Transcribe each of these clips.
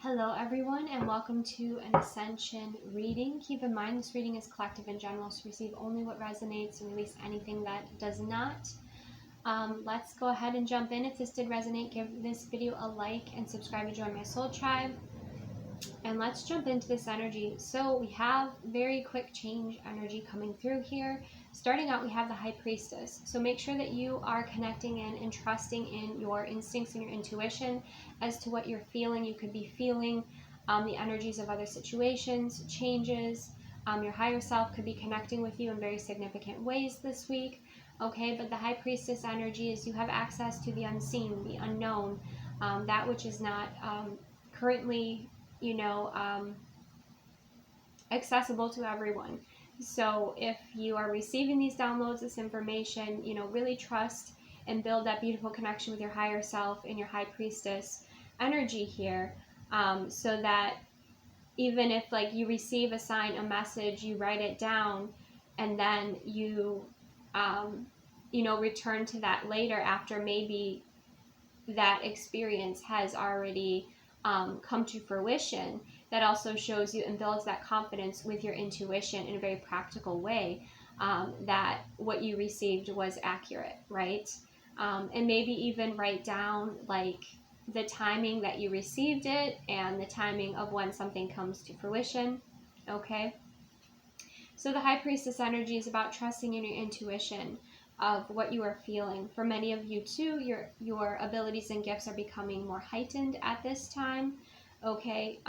Hello everyone and welcome to an Ascension reading. Keep in mind this reading is collective and general, so receive only what resonates and release anything that does not. Let's go ahead and jump in. If this did resonate, give this video a like and subscribe to join my soul tribe. And let's jump into this energy. So we have very quick change energy coming through here. Starting out, we have the High Priestess. So make sure that you are connecting in and trusting in your instincts and your intuition as to what you're feeling. You could be feeling the energies of other situations, changes. Your higher self could be connecting with you in very significant ways this week. Okay, but the High Priestess energy is you have access to the unseen, the unknown, that which is not currently accessible to everyone. So if you are receiving these downloads, this information, really trust and build that beautiful connection with your higher self and your High Priestess energy here, so that even if you receive a sign, a message, you write it down and then you return to that later after maybe that experience has already come to fruition. That also shows you and builds that confidence with your intuition in a very practical way, that what you received was accurate, right? And maybe even write down the timing that you received it and the timing of when something comes to fruition. Okay, so the High Priestess energy is about trusting in your intuition of what you are feeling. For many of you too, your abilities and gifts are becoming more heightened at this time. Okay,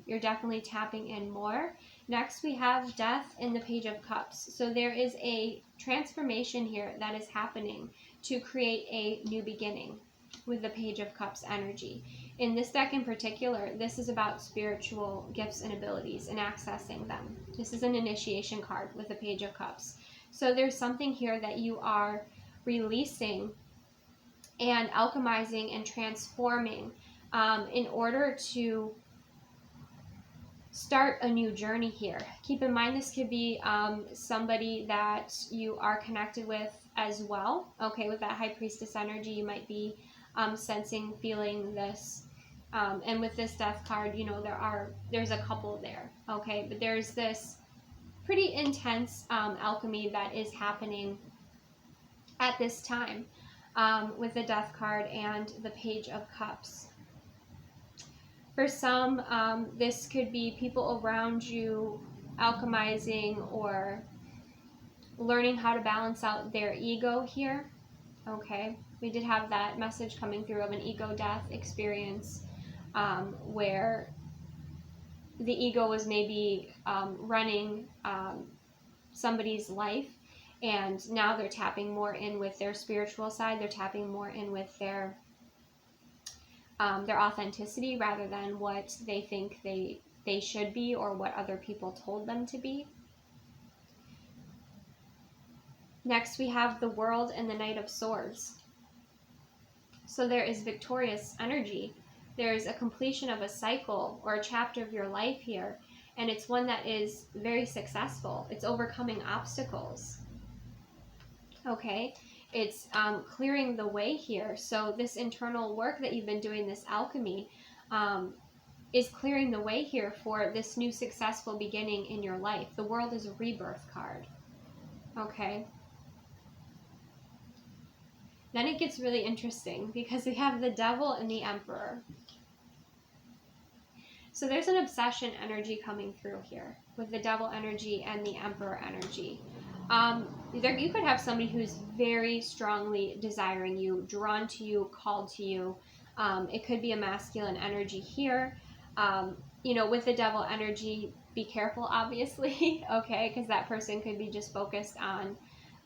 you're definitely tapping in more. Next we have Death in the Page of Cups. So there is a transformation here that is happening to create a new beginning with the Page of Cups energy. In this deck in particular, this is about spiritual gifts and abilities and accessing them. This is an initiation card with the Page of Cups. So there's something here that you are releasing and alchemizing and transforming in order to start a new journey here. Keep in mind this could be somebody that you are connected with as well. Okay, with that High Priestess energy, you might be sensing, feeling this. And with this Death card, there's a couple there. Okay, but there's this pretty intense alchemy that is happening at this time with the Death card and the Page of Cups. For some, this could be people around you alchemizing or learning how to balance out their ego here. Okay, we did have that message coming through of an ego death experience, where the ego was maybe running somebody's life, and now they're tapping more in with their spiritual side. They're tapping more in with their authenticity rather than what they think they should be or what other people told them to be. Next we have the World and the Knight of Swords. So there is victorious energy. There's a completion of a cycle or a chapter of your life here, and it's one that is very successful. It's overcoming obstacles. Okay, it's clearing the way here. So this internal work that you've been doing, this alchemy, is clearing the way here for this new successful beginning in your life. The World is a rebirth card. Okay. Then it gets really interesting because we have the Devil and the Emperor. So there's an obsession energy coming through here with the Devil energy and the Emperor energy. You could have somebody who's very strongly desiring you, drawn to you, called to you. It could be a masculine energy here. With the Devil energy, be careful, obviously, okay, because that person could be just focused on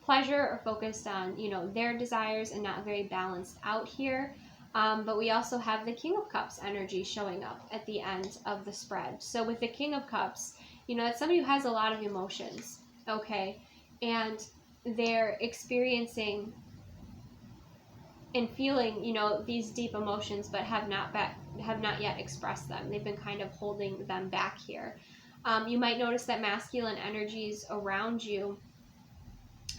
pleasure or focused on, their desires and not very balanced out here. But we also have the King of Cups energy showing up at the end of the spread. So with the King of Cups, it's somebody who has a lot of emotions, okay, and they're experiencing and feeling, these deep emotions, but have not yet expressed them. They've been kind of holding them back here. You might notice that masculine energies around you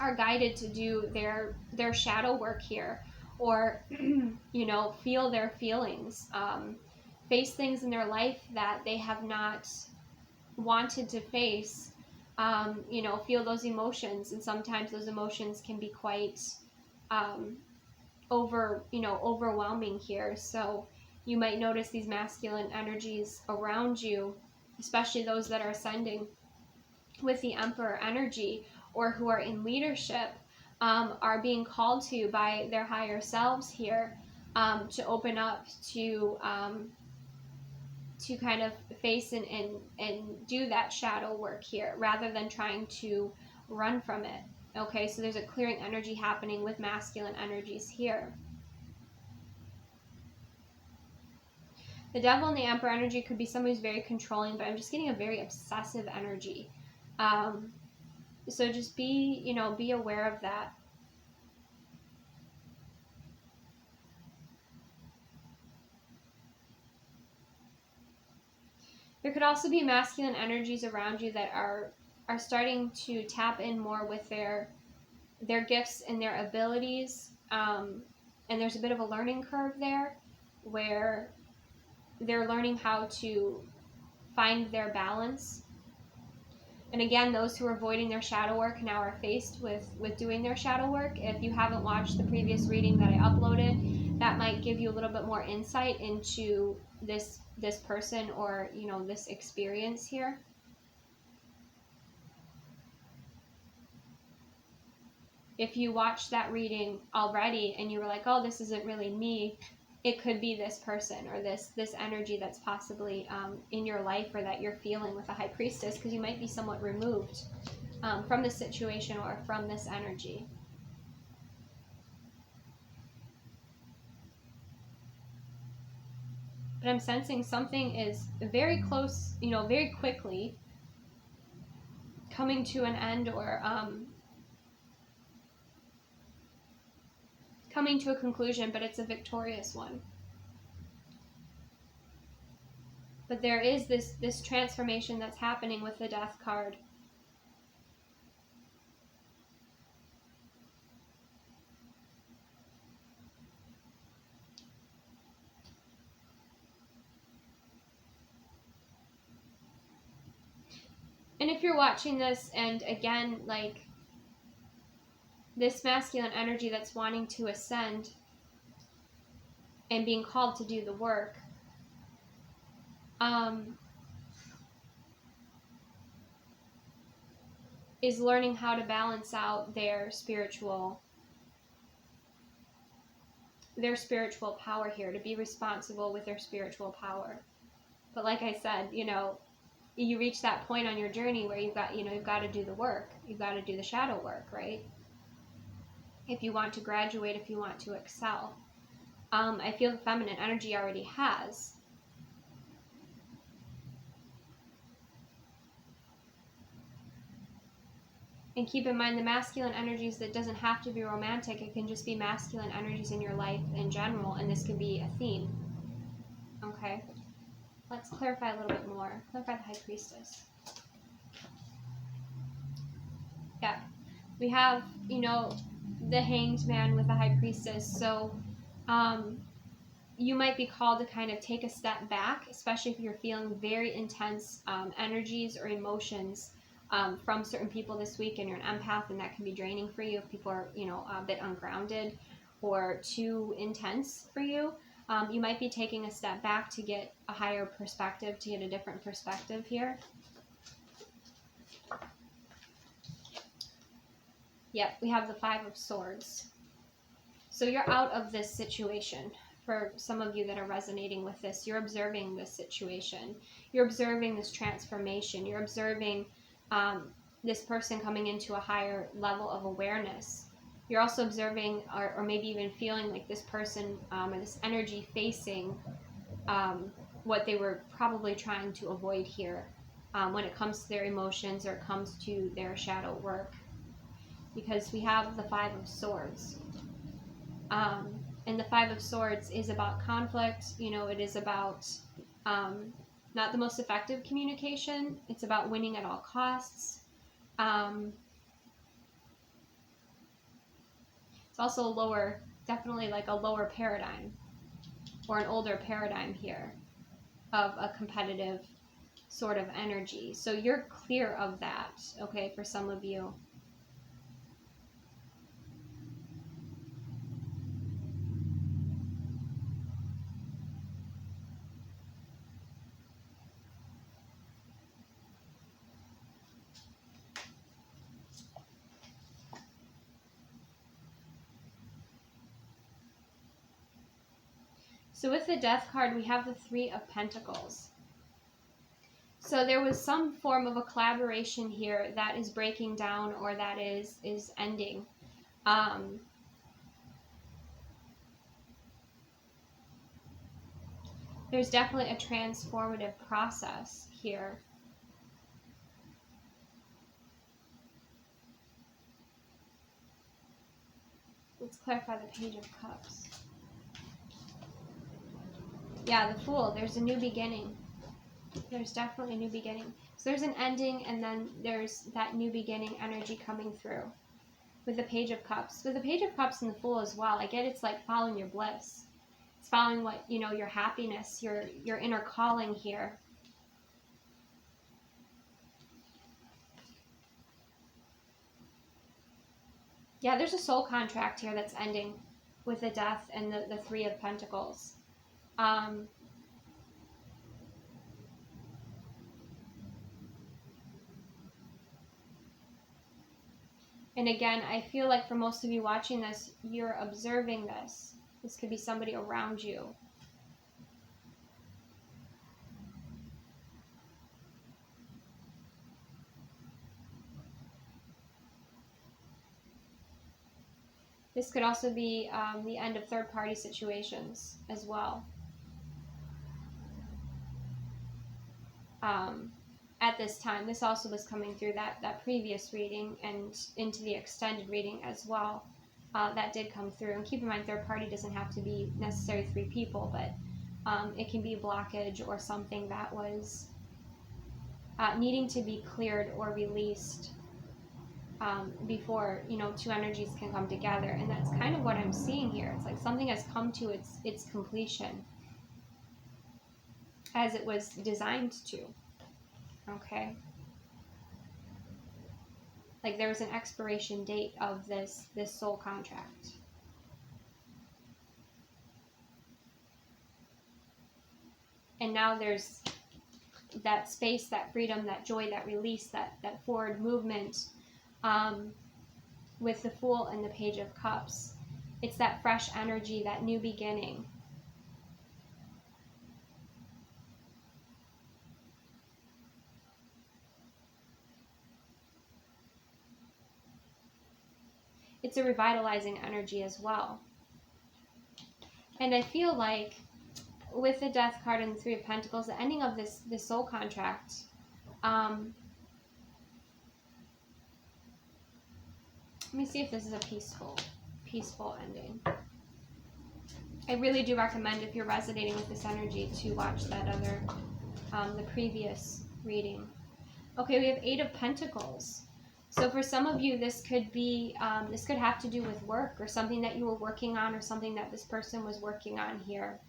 are guided to do their shadow work here, or feel their feelings, face things in their life that they have not wanted to face, you know, feel those emotions. And sometimes those emotions can be quite overwhelming here. So you might notice these masculine energies around you, especially those that are ascending with the Emperor energy or who are in leadership, are being called to by their higher selves here, to open up, to kind of face and do that shadow work here rather than trying to run from it. Okay, so there's a clearing energy happening with masculine energies here. The Devil and the Emperor energy could be somebody who's very controlling, but I'm just getting a very obsessive energy. So just be aware of that. There could also be masculine energies around you that are starting to tap in more with their gifts and their abilities. And there's a bit of a learning curve there where they're learning how to find their balance. And again, those who are avoiding their shadow work now are faced with doing their shadow work. If you haven't watched the previous reading that I uploaded, that might give you a little bit more insight into this person or, you know, this experience here. If you watched that reading already and you were like, oh, this isn't really me, it could be this person or this energy that's possibly in your life or that you're feeling with the High Priestess, because you might be somewhat removed from the situation or from this energy. But I'm sensing something is very close, you know, very quickly coming to an end or coming to a conclusion, but it's a victorious one. But there is this transformation that's happening with the Death card. And if you're watching this and again, like, this masculine energy that's wanting to ascend and being called to do the work, is learning how to balance out their spiritual power here, to be responsible with their spiritual power. But like I said, you know, you reach that point on your journey where you've got to do the work. You've got to do the shadow work, right? If you want to graduate, if you want to excel. I feel the feminine energy already has. And keep in mind, the masculine energies, that doesn't have to be romantic. It can just be masculine energies in your life in general, and this can be a theme. Okay? Let's clarify a little bit more. Clarify the High Priestess. Yeah. We have, you know, the Hanged Man with the High Priestess. So, you might be called to kind of take a step back, especially if you're feeling very intense energies or emotions from certain people this week, and you're an empath, and that can be draining for you if people are, you know, a bit ungrounded or too intense for you. You might be taking a step back to get a higher perspective, to get a different perspective here. Yep, we have the Five of Swords. So you're out of this situation. For some of you that are resonating with this, you're observing this situation. You're observing this transformation. You're observing this person coming into a higher level of awareness. You're also observing or maybe even feeling like this person or this energy facing what they were probably trying to avoid here when it comes to their emotions or it comes to their shadow work. Because we have the Five of Swords. And the Five of Swords is about conflict. You know, it is about not the most effective communication. It's about winning at all costs. It's also definitely like a lower paradigm or an older paradigm here. of a competitive sort of energy. So you're clear of that, okay, for some of you. So with the Death card, we have the Three of Pentacles. So there was some form of a collaboration here that is breaking down, or that is ending. There's definitely a transformative process here. Let's clarify the Page of Cups. Yeah, the Fool. There's a new beginning. There's definitely a new beginning. So there's an ending, and then there's that new beginning energy coming through with the Page of Cups. With the Page of Cups and the Fool as well, I get it's like following your bliss. It's following what, you know, your happiness, your inner calling here. Yeah, there's a soul contract here that's ending with the Death and the Three of Pentacles. And again, I feel like for most of you watching this, you're observing this. This could be somebody around you. This could also be the end of third-party situations as well. At this time, this also was coming through that previous reading and into the extended reading as well. That did come through. And keep in mind, third party doesn't have to be necessarily 3 people, but it can be a blockage or something that was needing to be cleared or released before, you know, 2 energies can come together. And that's kind of what I'm seeing here. It's like something has come to its completion as it was designed to. Okay. Like there was an expiration date of this soul contract. And now there's that space, that freedom, that joy, that release, that forward movement with the Fool and the Page of Cups. It's that fresh energy, that new beginning. It's a revitalizing energy as well. And I feel like with the Death card and the Three of Pentacles, the ending of this soul contract, let me see if this is a peaceful ending. I really do recommend, if you're resonating with this energy, to watch that other, the previous reading. Okay, we have 8 of Pentacles. So for some of you, this could be, this could have to do with work or something that you were working on, or something that this person was working on here.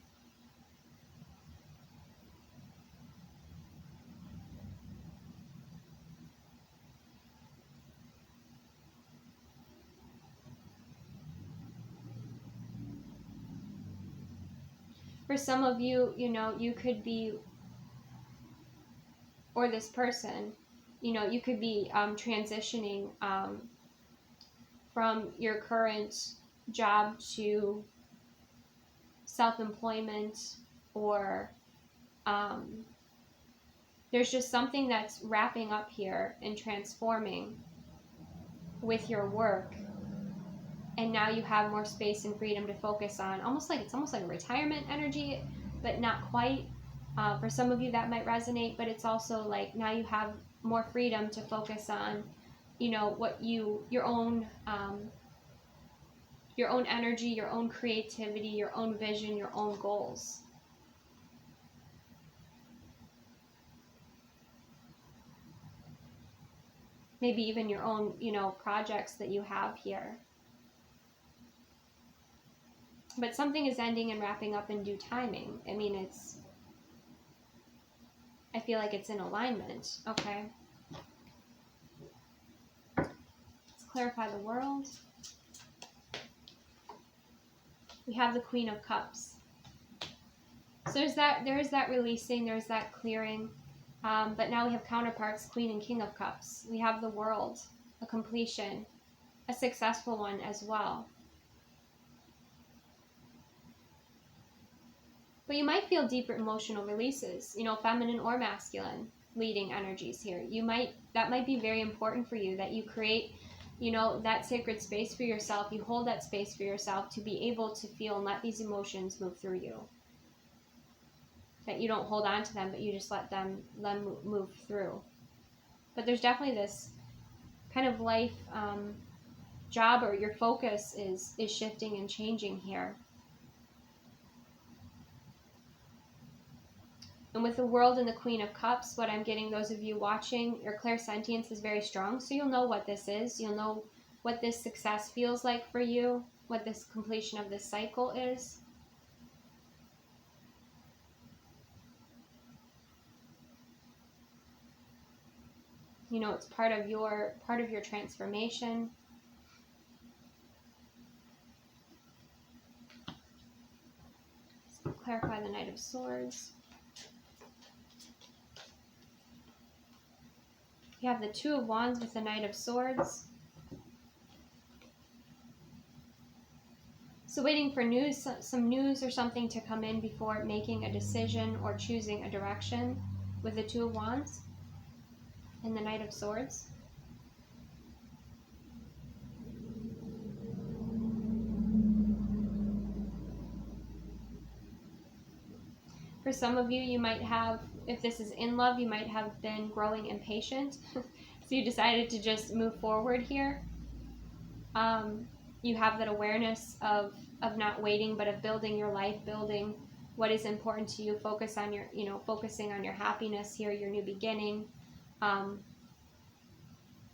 For some of you, you know, you could be, or this person, you know, you could be transitioning from your current job to self-employment, or there's just something that's wrapping up here and transforming with your work. And now you have more space and freedom to focus on, it's almost like a retirement energy, but not quite. For some of you that might resonate, but it's also like now you have more freedom to focus on, you know, what your own energy, your own creativity, your own vision, your own goals. Maybe even your own, you know, projects that you have here. But something is ending and wrapping up in due timing. I mean, feel like it's in alignment. Okay. Let's clarify the world. We have the Queen of Cups. So there is that releasing, there's that clearing. But now we have counterparts, Queen and King of Cups. We have the world, a completion, a successful one as well. But you might feel deeper emotional releases, you know, feminine or masculine leading energies here. That might be very important for you, that you create, you know, that sacred space for yourself. You hold that space for yourself to be able to feel and let these emotions move through you. That you don't hold on to them, but you just let them move through. But there's definitely this kind of life job, or your focus is shifting and changing here. And with the world and the Queen of Cups, what I'm getting, those of you watching, your clairsentience is very strong. So you'll know what this is. You'll know what this success feels like for you, what this completion of this cycle is. You know, it's part of your transformation. Let's clarify the Knight of Swords. You have the Two of Wands with the Knight of Swords. So waiting for news, some news or something to come in before making a decision or choosing a direction with the Two of Wands and the Knight of Swords. For some of you, you might have, if this is in love, you might have been growing impatient. So you decided to just move forward here. You have that awareness of not waiting, but of building your life, building what is important to you. Focus on your, you know, focusing on your happiness here, your new beginning, and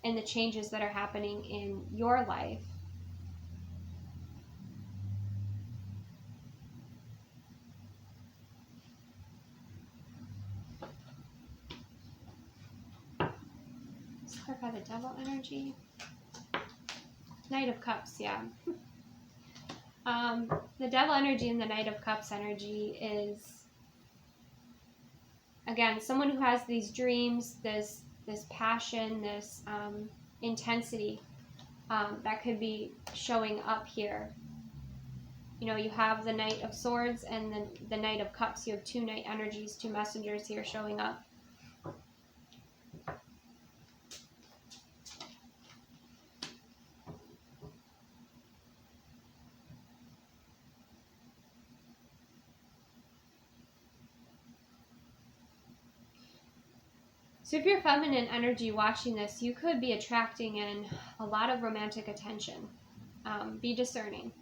the changes that are happening in your life. Let's clarify the Devil energy. Knight of Cups, yeah. The Devil energy and the Knight of Cups energy is, again, someone who has these dreams, this passion, this intensity that could be showing up here. You know, you have the Knight of Swords and the Knight of Cups. You have two Knight energies, two messengers here showing up. So if you're feminine energy watching this, you could be attracting in a lot of romantic attention. Be discerning.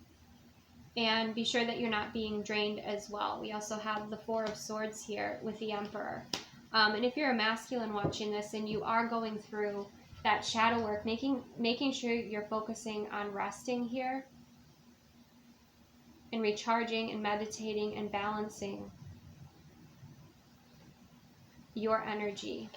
And be sure that you're not being drained as well. We also have the Four of Swords here with the Emperor. And if you're a masculine watching this and you are going through that shadow work, making sure you're focusing on resting here and recharging and meditating and balancing your energy.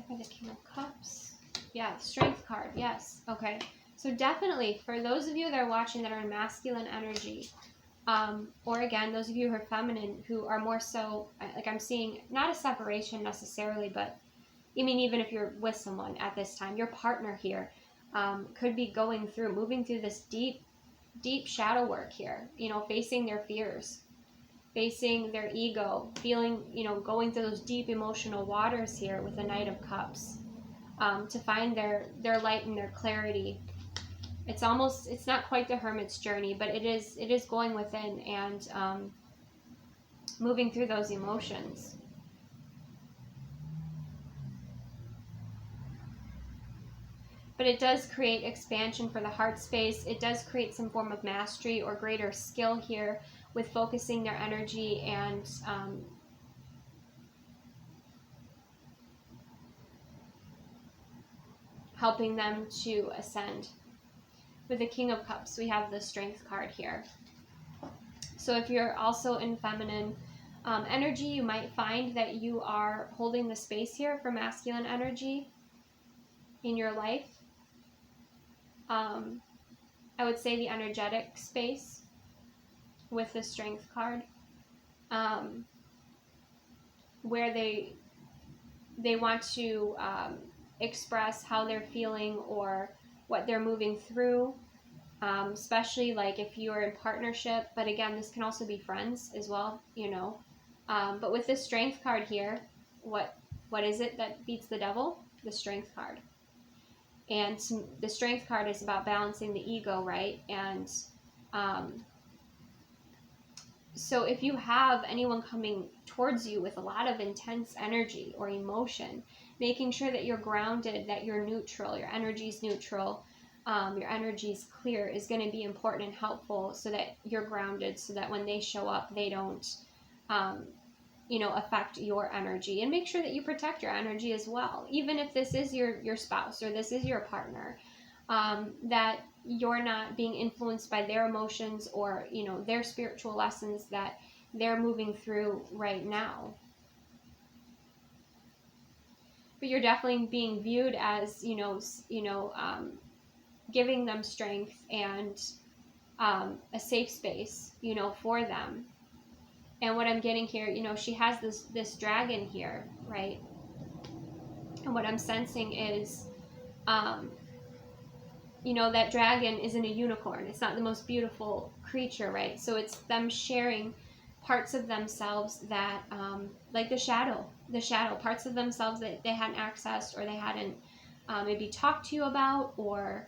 For the King of Cups. Yeah, Strength card. Yes. Okay. So definitely, for those of you that are watching that are in masculine energy, or again, those of you who are feminine, who are more so, like I'm seeing, not a separation necessarily, but I mean, even if you're with someone at this time, your partner here could be moving through this deep, deep shadow work here, you know, facing their fears, facing their ego, feeling, you know, going through those deep emotional waters here with the Knight of Cups, to find their light and their clarity. It's not quite the hermit's journey, but it is going within and moving through those emotions. But it does create expansion for the heart space. It does create some form of mastery or greater skill here with focusing their energy and helping them to ascend. With the King of Cups, we have the Strength card here. So if you're also in feminine energy, you might find that you are holding the space here for masculine energy in your life. I would say the energetic space with the Strength card, where they want to express how they're feeling or what they're moving through, especially like if you're in partnership. But again, this can also be friends as well, you know. But with this Strength card here, what is it that beats the devil? The Strength card. And the Strength card is about balancing the ego, right? And so if you have anyone coming towards you with a lot of intense energy or emotion, making sure that you're grounded, that you're neutral, your energy's neutral, your energy's clear, is going to be important and helpful, so that you're grounded, so that when they show up, they don't, you know, affect your energy. And make sure that you protect your energy as well, even if this is your spouse or this is your partner, that you're not being influenced by their emotions or, you know, their spiritual lessons that they're moving through right now. But you're definitely being viewed as, giving them strength and a safe space, you know, for them. And what I'm getting here, you know, she has this dragon here, right? And what I'm sensing is, you know, that dragon isn't a unicorn. It's not the most beautiful creature, right? So it's them sharing parts of themselves that, like the shadow, parts of themselves that they hadn't accessed, or they hadn't maybe talked to you about, or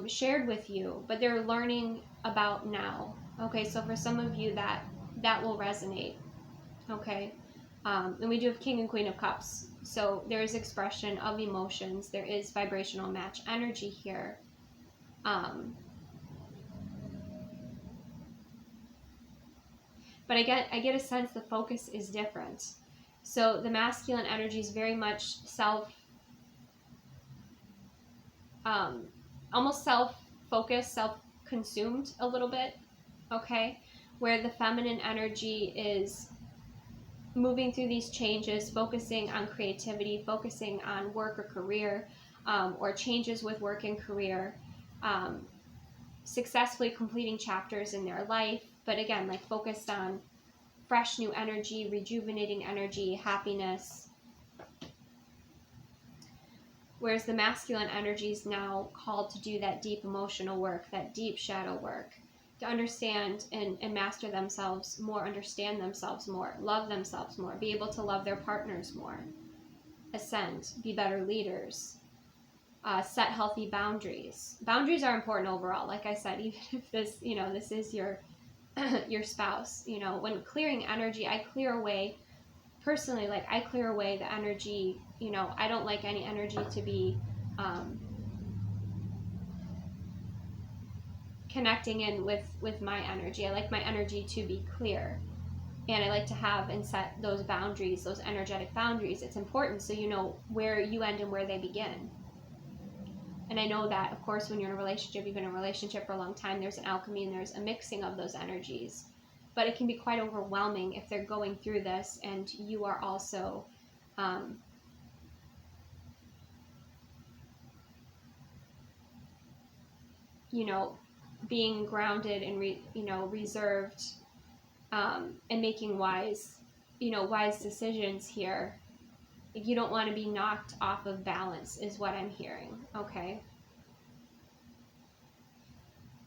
shared with you, but they're learning about now. Okay, so for some of you that will resonate. Okay, and we do have King and Queen of Cups. So there is expression of emotions. There is vibrational match energy here. But I get a sense the focus is different. So the masculine energy is very much almost self-focused, self-consumed a little bit, okay? Where the feminine energy is moving through these changes, focusing on creativity, focusing on work or career, or changes with work and career, successfully completing chapters in their life, but again, like focused on fresh new energy, rejuvenating energy, happiness. Whereas the masculine energy is now called to do that deep emotional work, that deep shadow work, to understand and master themselves more, understand themselves more, love themselves more, be able to love their partners more, ascend, be better leaders, set healthy boundaries. Boundaries are important overall. Like I said, even if this, you know, this is your your spouse, you know, when clearing energy, I clear away, personally, like I clear away the energy, you know, I don't like any energy to be connecting in with my energy. I like my energy to be clear, and I like to have and set those boundaries, those energetic boundaries. It's important, so you know where you end and where they begin. And I know that, of course, when you're in a relationship, you've been in a relationship for a long time, there's an alchemy and there's a mixing of those energies. But it can be quite overwhelming if they're going through this and you are also you know, being grounded and reserved, and making wise decisions here. You don't want to be knocked off of balance, is what I'm hearing. Okay.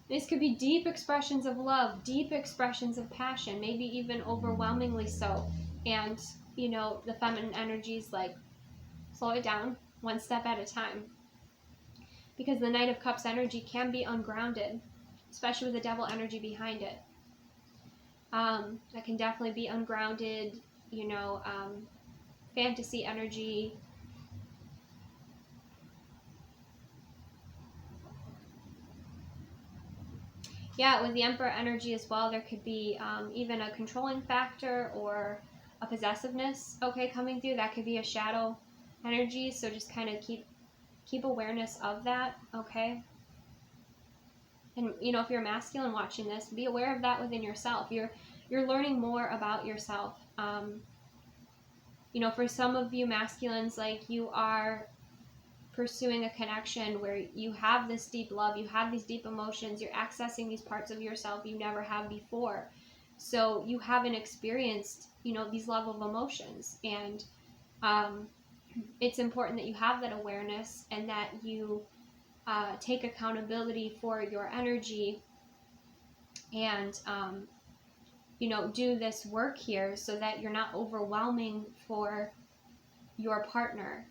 This could be deep expressions of love, deep expressions of passion, maybe even overwhelmingly so. And, you know, the feminine energy is like, slow it down, one step at a time. Because the Knight of Cups energy can be ungrounded, especially with the devil energy behind it. That can definitely be ungrounded, you know, fantasy energy. Yeah, with the Emperor energy as well, there could be even a controlling factor or a possessiveness, okay, coming through. That could be a shadow energy, so just kind of keep awareness of that, okay? And, you know, if you're masculine watching this, be aware of that within yourself. You're learning more about yourself. You know, for some of you masculines, like, you are pursuing a connection where you have this deep love, you have these deep emotions, you're accessing these parts of yourself you never have before. So you haven't experienced, you know, these level of emotions. And it's important that you have that awareness and that you take accountability for your energy and, you know, do this work here so that you're not overwhelming for your partner,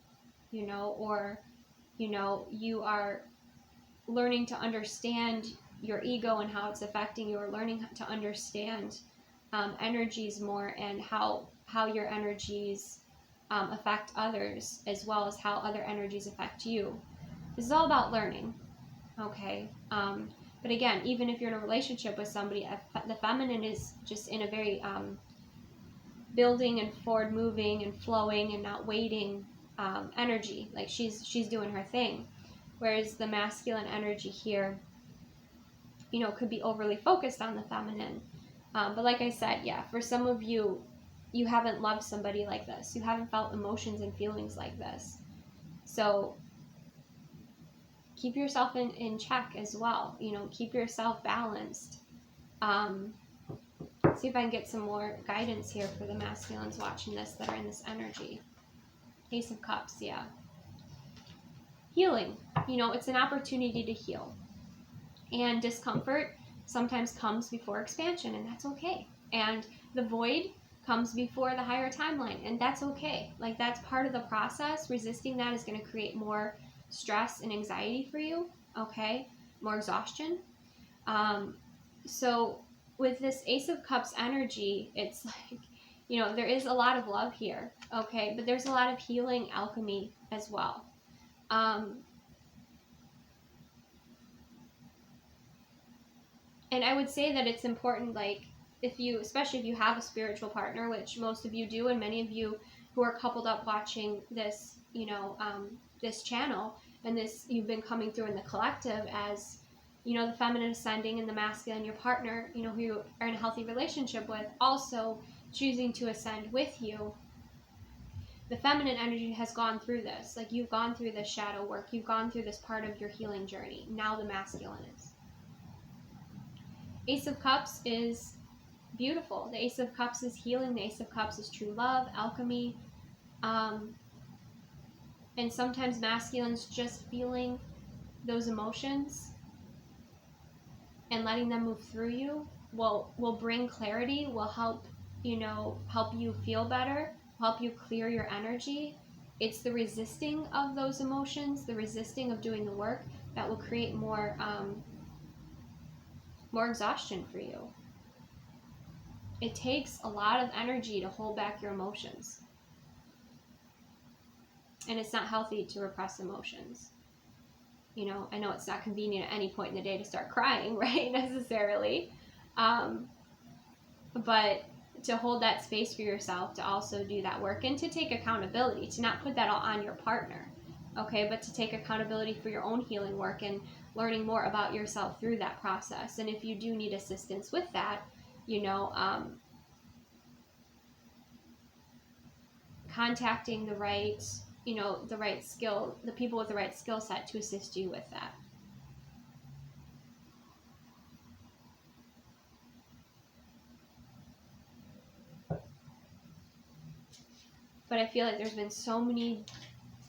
you know, or, you know, you are learning to understand your ego and how it's affecting you, or learning to understand energies more, and how your energies affect others, as well as how other energies affect you. This is all about learning, okay? But again, even if you're in a relationship with somebody, the feminine is just in a very building and forward moving and flowing and not waiting energy. Like, she's doing her thing. Whereas the masculine energy here, you know, could be overly focused on the feminine. But like I said, yeah, for some of you, you haven't loved somebody like this. You haven't felt emotions and feelings like this. So keep yourself in check as well. You know, keep yourself balanced. See if I can get some more guidance here for the masculines watching this that are in this energy. Ace of Cups, yeah. Healing. You know, it's an opportunity to heal. And discomfort sometimes comes before expansion, and that's okay. And the void comes before the higher timeline, and that's okay. Like, that's part of the process. Resisting that is going to create more stress and anxiety for you, okay? More exhaustion. So with this Ace of Cups energy, it's like, you know, there is a lot of love here, okay? But there's a lot of healing alchemy as well. And I would say that it's important, like, especially if you have a spiritual partner, which most of you do, and many of you who are coupled up watching this, you know, this channel, and this, you've been coming through in the collective as, you know, the feminine ascending and the masculine, your partner, you know, who you are in a healthy relationship with, also choosing to ascend with you. The feminine energy has gone through this. Like, you've gone through this shadow work. You've gone through this part of your healing journey. Now the masculine is. Ace of Cups is beautiful. The Ace of Cups is healing. The Ace of Cups is true love, alchemy. And sometimes masculines just feeling those emotions and letting them move through you will bring clarity, will help, you know, help you feel better, help you clear your energy. It's the resisting of those emotions, the resisting of doing the work, that will create more exhaustion for you. It takes a lot of energy to hold back your emotions. And it's not healthy to repress emotions. You know, I know it's not convenient at any point in the day to start crying, right, necessarily. But to hold that space for yourself, to also do that work, and to take accountability, to not put that all on your partner, okay, but to take accountability for your own healing work and learning more about yourself through that process. And if you do need assistance with that, you know, contacting the right, you know, the right skill, the people with the right skill set to assist you with that. But I feel like there's been so many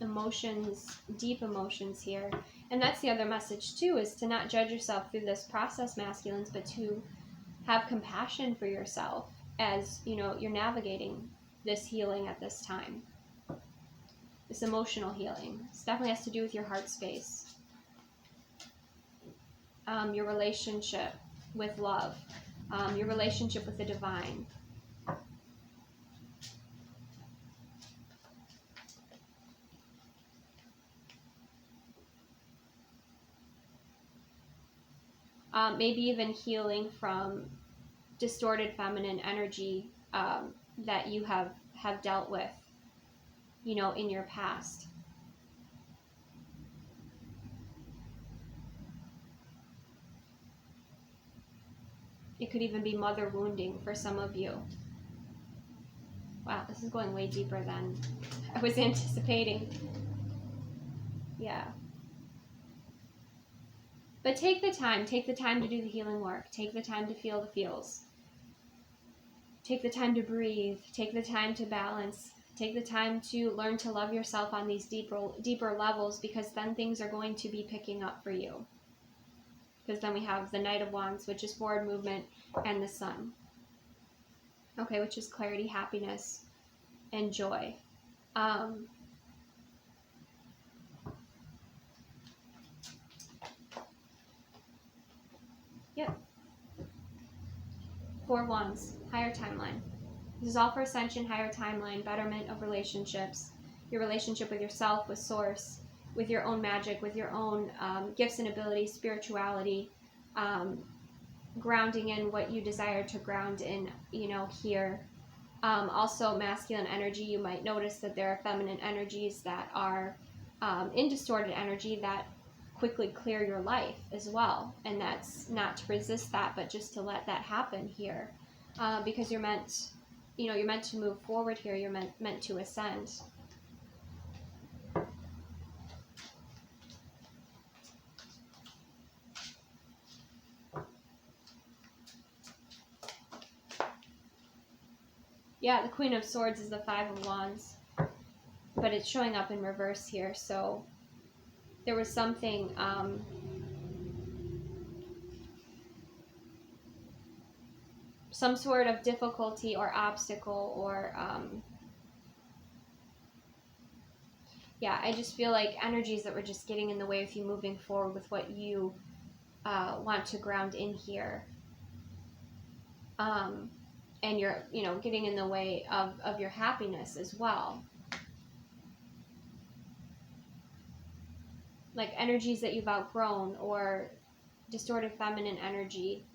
emotions, deep emotions here. And that's the other message too, is to not judge yourself through this process, masculines, but to have compassion for yourself as, you know, you're navigating this healing at this time. This emotional healing. This definitely has to do with your heart space. Your relationship with love. Your relationship with the divine. Maybe even healing from distorted feminine energy that you have dealt with, you know, in your past. It could even be mother wounding for some of you. Wow, this is going way deeper than I was anticipating. Yeah. But take the time to do the healing work. Take the time to feel the feels. Take the time to breathe. Take the time to balance. Take the time to learn to love yourself on these deeper levels, because then things are going to be picking up for you. Because then we have the Knight of Wands, which is forward movement, and the Sun. Okay, which is clarity, happiness, and joy. Yep. 4 Wands, higher timeline. This is all for Ascension, higher timeline, betterment of relationships, your relationship with yourself, with Source, with your own magic, with your own gifts and abilities, spirituality, grounding in what you desire to ground in, here. Also, masculine energy, you might notice that there are feminine energies that are in distorted energy that quickly clear your life as well. And that's not to resist that, but just to let that happen here. Because you're meant, you're meant to move forward here. You're meant to ascend. Yeah, the Queen of Swords is the 5 of Wands, but it's showing up in reverse here. So there was something, some sort of difficulty or obstacle, or, yeah, I just feel like energies that were just getting in the way of you moving forward with what you want to ground in here. And you're, getting in the way of your happiness as well. Like energies that you've outgrown, or distorted feminine energy.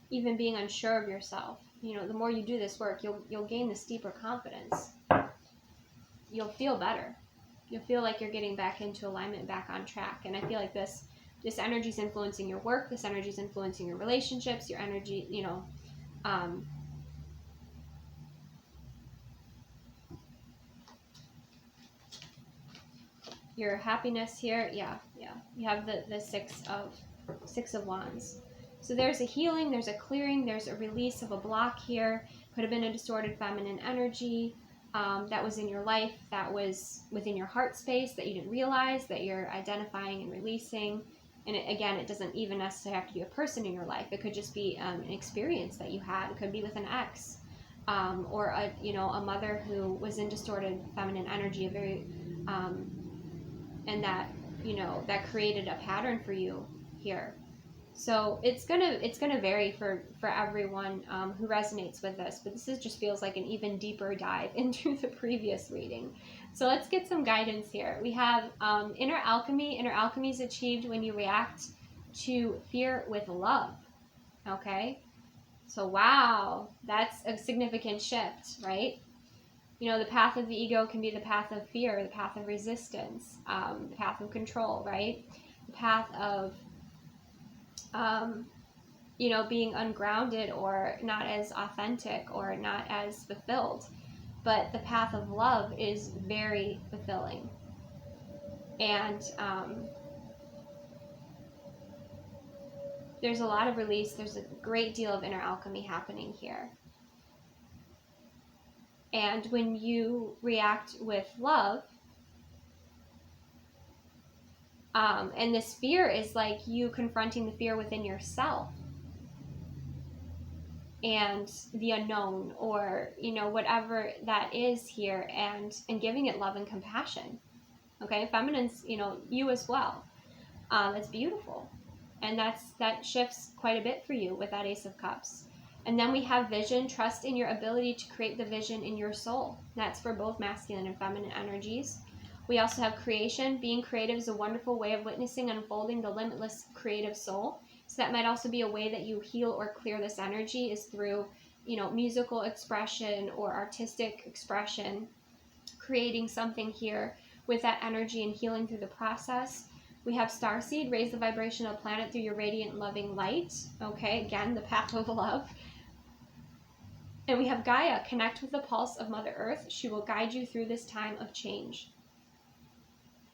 Even being unsure of yourself. The more you do this work, you'll gain this deeper confidence. You'll feel better. You'll feel like you're getting back into alignment, back on track. And I feel like this energy is influencing your work. This energy is influencing your relationships, your energy, your happiness here. Yeah. You have the six of Wands. So there's a healing, there's a clearing, there's a release of a block here. Could have been a distorted feminine energy that was in your life, that was within your heart space that you didn't realize, that you're identifying and releasing. And it doesn't even necessarily have to be a person in your life. It could just be an experience that you had. It could be with an ex, or a mother who was in distorted feminine energy, a very and that that created a pattern for you here. So it's gonna vary for everyone who resonates with this, but this just feels like an even deeper dive into the previous reading. So let's get some guidance here. We have inner alchemy. Inner alchemy is achieved when you react to fear with love. Okay, so wow, that's a significant shift, right? The path of the ego can be the path of fear, the path of resistance, the path of control, right? The path of being ungrounded, or not as authentic, or not as fulfilled. But the path of love is very fulfilling. And there's a lot of release. There's a great deal of inner alchemy happening here. And when you react with love, and this fear is like you confronting the fear within yourself and the unknown, or whatever that is here, and giving it love and compassion. Okay, feminine's you as well. That's beautiful, and that shifts quite a bit for you with that Ace of Cups. And then we have vision. Trust in your ability to create the vision in your soul. That's for both masculine and feminine energies. We also have creation. Being creative is a wonderful way of witnessing and unfolding the limitless creative soul. So that might also be a way that you heal or clear this energy, is through, musical expression or artistic expression. creating something here with that energy and healing through the process. We have Starseed, raise the vibrational planet through your radiant loving light. Okay, again, the path of love. And we have Gaia, connect with the pulse of Mother Earth. She will guide you through this time of change.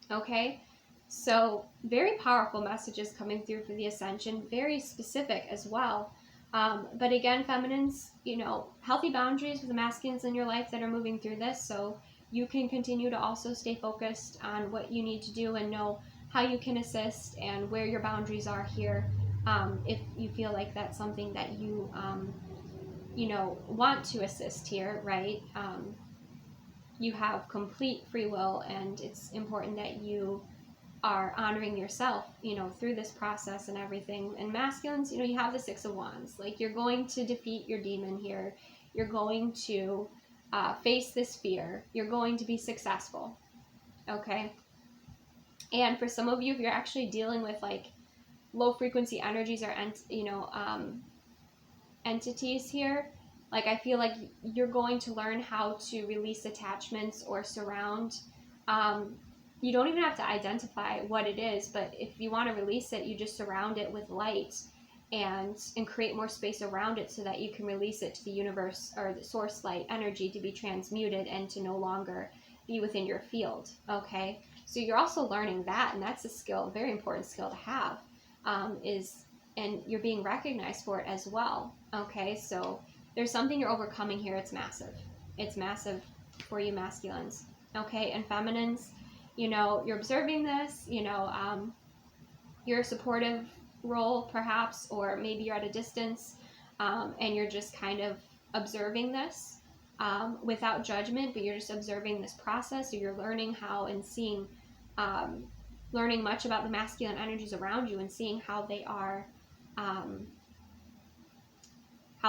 Okay, so very powerful messages coming through for the Ascension, very specific as well. But again, feminines, you know, healthy boundaries with the masculines in your life that are moving through this, so you can continue to also stay focused on what you need to do and know how you can assist and where your boundaries are here. If you feel like that's something that you, you know, want to assist here, right? You have complete free will, and it's important that you are honoring yourself, you know, through this process and everything. And masculines, you know, you have the Six of Wands. Like, you're going to defeat your demon here. You're going to face this fear. You're going to be successful. Okay? And for some of you, if you're actually dealing with, like, low frequency energies or, you know, entities here, like, I feel like you're going to learn how to release attachments or surround. You don't even have to identify what it is, but if you want to release it, you just surround it with light and create more space around it so that you can release it to the universe or the source light energy to be transmuted and to no longer be within your field. Okay, so you're also learning that, and that's a skill, a very important skill to have, and you're being recognized for it as well. Okay, so there's something you're overcoming here. It's massive. It's massive for you masculines. Okay, and feminines, you know, you're observing this, you know, you're a supportive role perhaps, or maybe you're at a distance, and you're just kind of observing this without judgment, but you're just observing this process. So you're learning how and seeing, learning much about the masculine energies around you and seeing how they are, how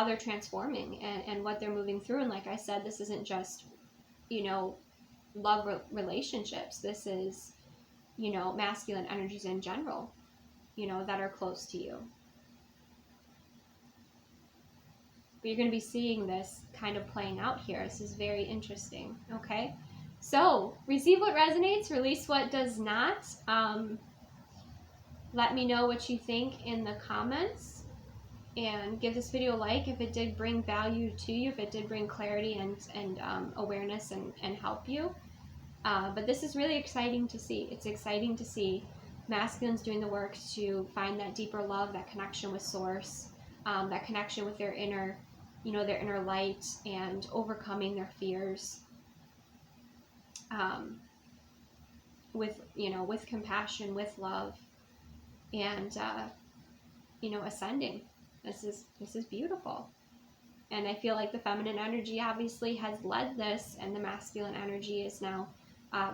they're transforming and what they're moving through. And like I said, this isn't just, you know, love relationships. This is, you know, masculine energies in general, you know, that are close to you. But you're going to be seeing this kind of playing out here. This is very interesting. Okay, so receive what resonates, release what does not. Let me know what you think in the comments, and give this video a like if it did bring value to you, if it did bring clarity and awareness and help you. But this is really exciting to see. It's exciting to see masculines doing the work to find that deeper love, that connection with source, that connection with their inner, you know, their inner light, and overcoming their fears, with, you know, with compassion, with love, and you know, ascending. This is beautiful. And I feel like the feminine energy obviously has led this, and the masculine energy is now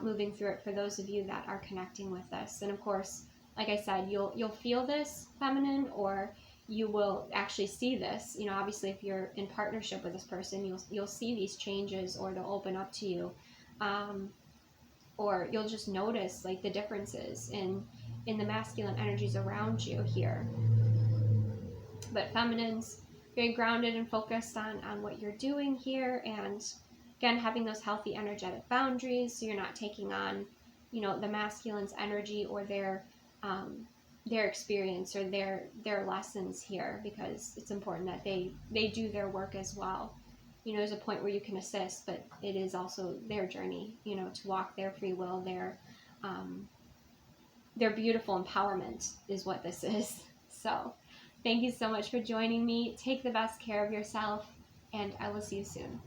moving through it for those of you that are connecting with this. And of course, like I said, you'll feel this feminine, or you will actually see this. You know, obviously, if you're in partnership with this person, you'll see these changes, or they'll open up to you, or you'll just notice like the differences in the masculine energies around you here. But feminines, very grounded and focused on what you're doing here, and again, having those healthy energetic boundaries, so you're not taking on, you know, the masculine's energy or their experience or their lessons here, because it's important that they do their work as well. You know, there's a point where you can assist, but it is also their journey, you know, to walk their free will, their beautiful empowerment is what this is. So thank you so much for joining me. Take the best care of yourself, and I will see you soon.